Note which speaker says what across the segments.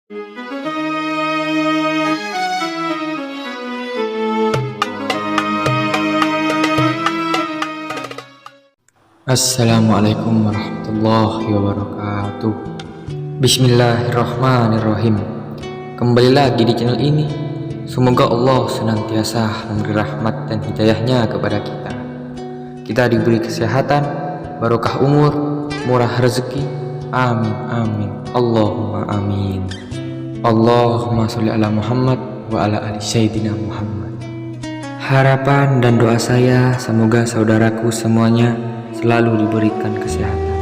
Speaker 1: Assalamualaikum warahmatullahi wabarakatuh. Bismillahirrahmanirrahim. Kembali lagi di channel ini. Semoga Allah senantiasa memberi rahmat dan hidayahnya kepada kita. Kita diberi kesehatan, barokah umur, murah rezeki. Amin amin. Allahumma amin. Allahumma sholli ala Muhammad wa ala ali sayyidina Muhammad. Harapan dan doa saya semoga saudaraku semuanya selalu diberikan kesehatan,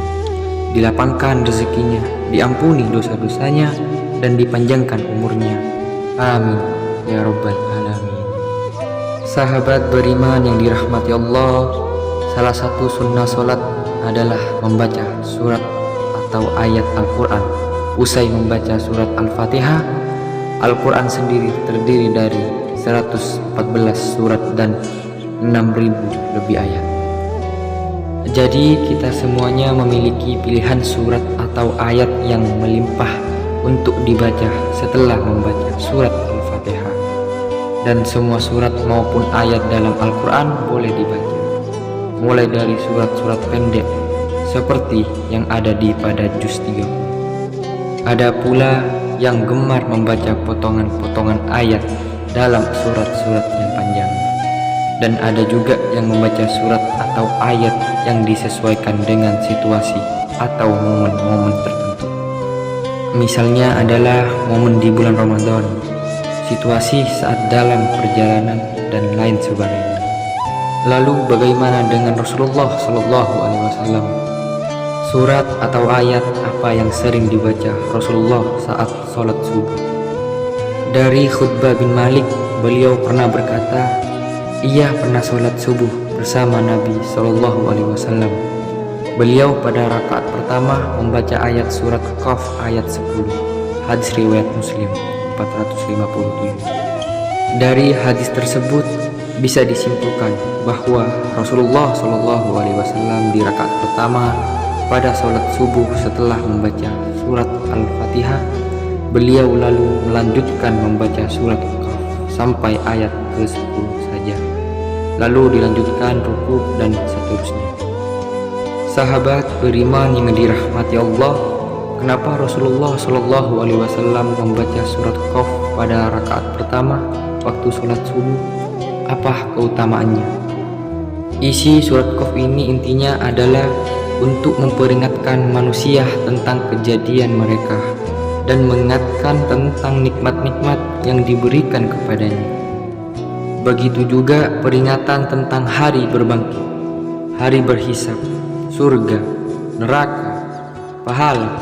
Speaker 1: dilapangkan rezekinya, diampuni dosa-dosanya, dan dipanjangkan umurnya. Amin ya rabbal alamin. Sahabat beriman yang dirahmati Allah, salah satu sunnah sholat adalah membaca surat atau ayat Al-Quran. Usai membaca surat Al-Fatihah, Al-Quran sendiri terdiri dari 114 surat dan 6.000 lebih ayat. Jadi kita semuanya memiliki pilihan surat atau ayat yang melimpah untuk dibaca setelah membaca surat Al-Fatihah. Dan semua surat maupun ayat dalam Al-Quran boleh dibaca, mulai dari surat-surat pendek seperti yang ada pada juz 30. Ada pula yang gemar membaca potongan-potongan ayat dalam surat-surat yang panjang. Dan ada juga yang membaca surat atau ayat yang disesuaikan dengan situasi atau momen-momen tertentu. Misalnya adalah momen di bulan Ramadan, situasi saat dalam perjalanan, dan lain sebagainya. Lalu bagaimana dengan Rasulullah SAW? Surat atau ayat apa yang sering dibaca Rasulullah saat sholat subuh? Dari Khutbah bin Malik, beliau pernah berkata, ia pernah sholat subuh bersama Nabi SAW. Beliau pada rakaat pertama membaca ayat surat Qaf ayat 10. Hadis riwayat Muslim 457. Dari hadis tersebut bisa disimpulkan bahwa Rasulullah SAW di rakaat pertama pada sholat subuh setelah membaca surat Al-Fatihah, beliau lalu melanjutkan membaca surat Qaf sampai ayat ke-10 saja, lalu dilanjutkan rukuk dan seterusnya. Sahabat beriman yang dirahmati Allah, kenapa Rasulullah SAW membaca surat Qaf pada rakaat pertama waktu sholat subuh? Apa keutamaannya? Isi surat Qaf ini intinya adalah untuk memperingatkan manusia tentang kejadian mereka dan mengingatkan tentang nikmat-nikmat yang diberikan kepadanya. Begitu juga peringatan tentang hari berbangkit, hari berhisab, surga, neraka, pahala,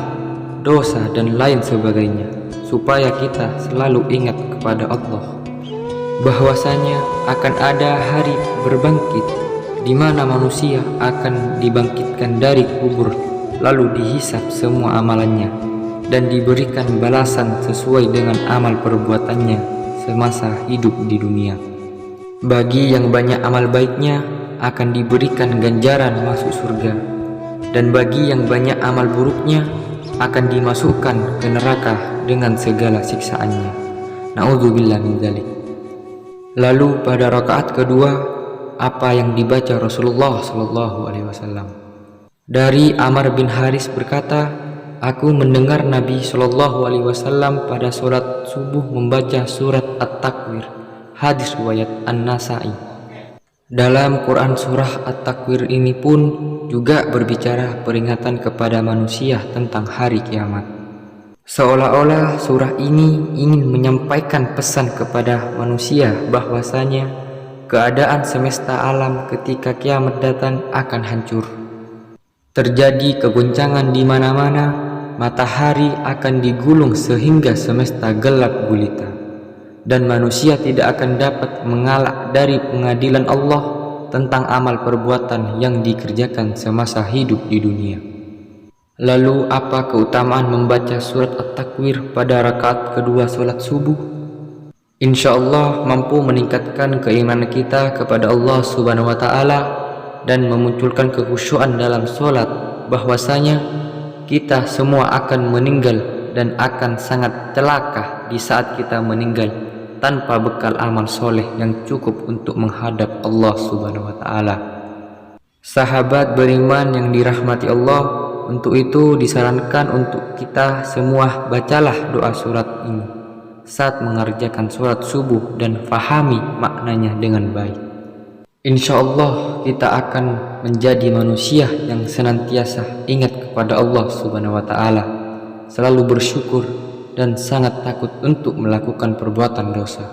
Speaker 1: dosa, dan lain sebagainya, supaya kita selalu ingat kepada Allah bahwasanya akan ada hari berbangkit di mana manusia akan dibangkitkan dari kubur, lalu dihisab semua amalannya dan diberikan balasan sesuai dengan amal perbuatannya semasa hidup di dunia. Bagi yang banyak amal baiknya akan diberikan ganjaran masuk surga, dan bagi yang banyak amal buruknya akan dimasukkan ke neraka dengan segala siksaannya. Na'udzubillah min dzalik. Lalu pada rakaat kedua, apa yang dibaca Rasulullah SAW? Dari Amr bin Haris berkata, aku mendengar Nabi SAW pada sholat subuh membaca surat At-Takwir. Hadis riwayat An-Nasa'i. Dalam Quran surah At-Takwir ini pun juga berbicara peringatan kepada manusia tentang hari kiamat. Seolah-olah surah ini ingin menyampaikan pesan kepada manusia bahwasanya keadaan semesta alam ketika kiamat datang akan hancur. Terjadi kegoncangan di mana-mana, matahari akan digulung sehingga semesta gelap gulita, dan manusia tidak akan dapat mengelak dari pengadilan Allah tentang amal perbuatan yang dikerjakan semasa hidup di dunia. Lalu apa keutamaan membaca surat At-Takwir pada rakaat kedua sholat subuh? Insya Allah mampu meningkatkan keimanan kita kepada Allah Subhanahu wa Ta'ala dan memunculkan kekhusyuan dalam sholat, bahwasanya kita semua akan meninggal dan akan sangat celaka di saat kita meninggal tanpa bekal amal soleh yang cukup untuk menghadap Allah Subhanahu wa Ta'ala. Sahabat beriman yang dirahmati Allah, untuk itu disarankan untuk kita semua bacalah doa surat ini saat mengerjakan sholat subuh dan fahami maknanya dengan baik. Insya Allah kita akan menjadi manusia yang senantiasa ingat kepada Allah Subhanahu wa Ta'ala, selalu bersyukur dan sangat takut untuk melakukan perbuatan dosa.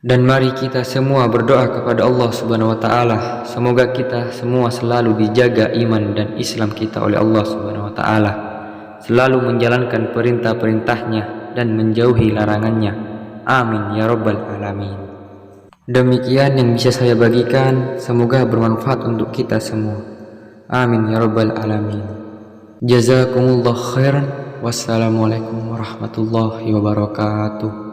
Speaker 1: Dan mari kita semua berdoa kepada Allah Subhanahu wa Ta'ala, semoga kita semua selalu dijaga iman dan Islam kita oleh Allah Subhanahu wa Ta'ala, selalu menjalankan perintah-perintahnya dan menjauhi larangannya. Amin ya rabbal alamin. Demikian yang bisa saya bagikan, semoga bermanfaat untuk kita semua. Amin ya rabbal alamin. Jazakumullah khairan. Wassalamualaikum warahmatullahi wabarakatuh.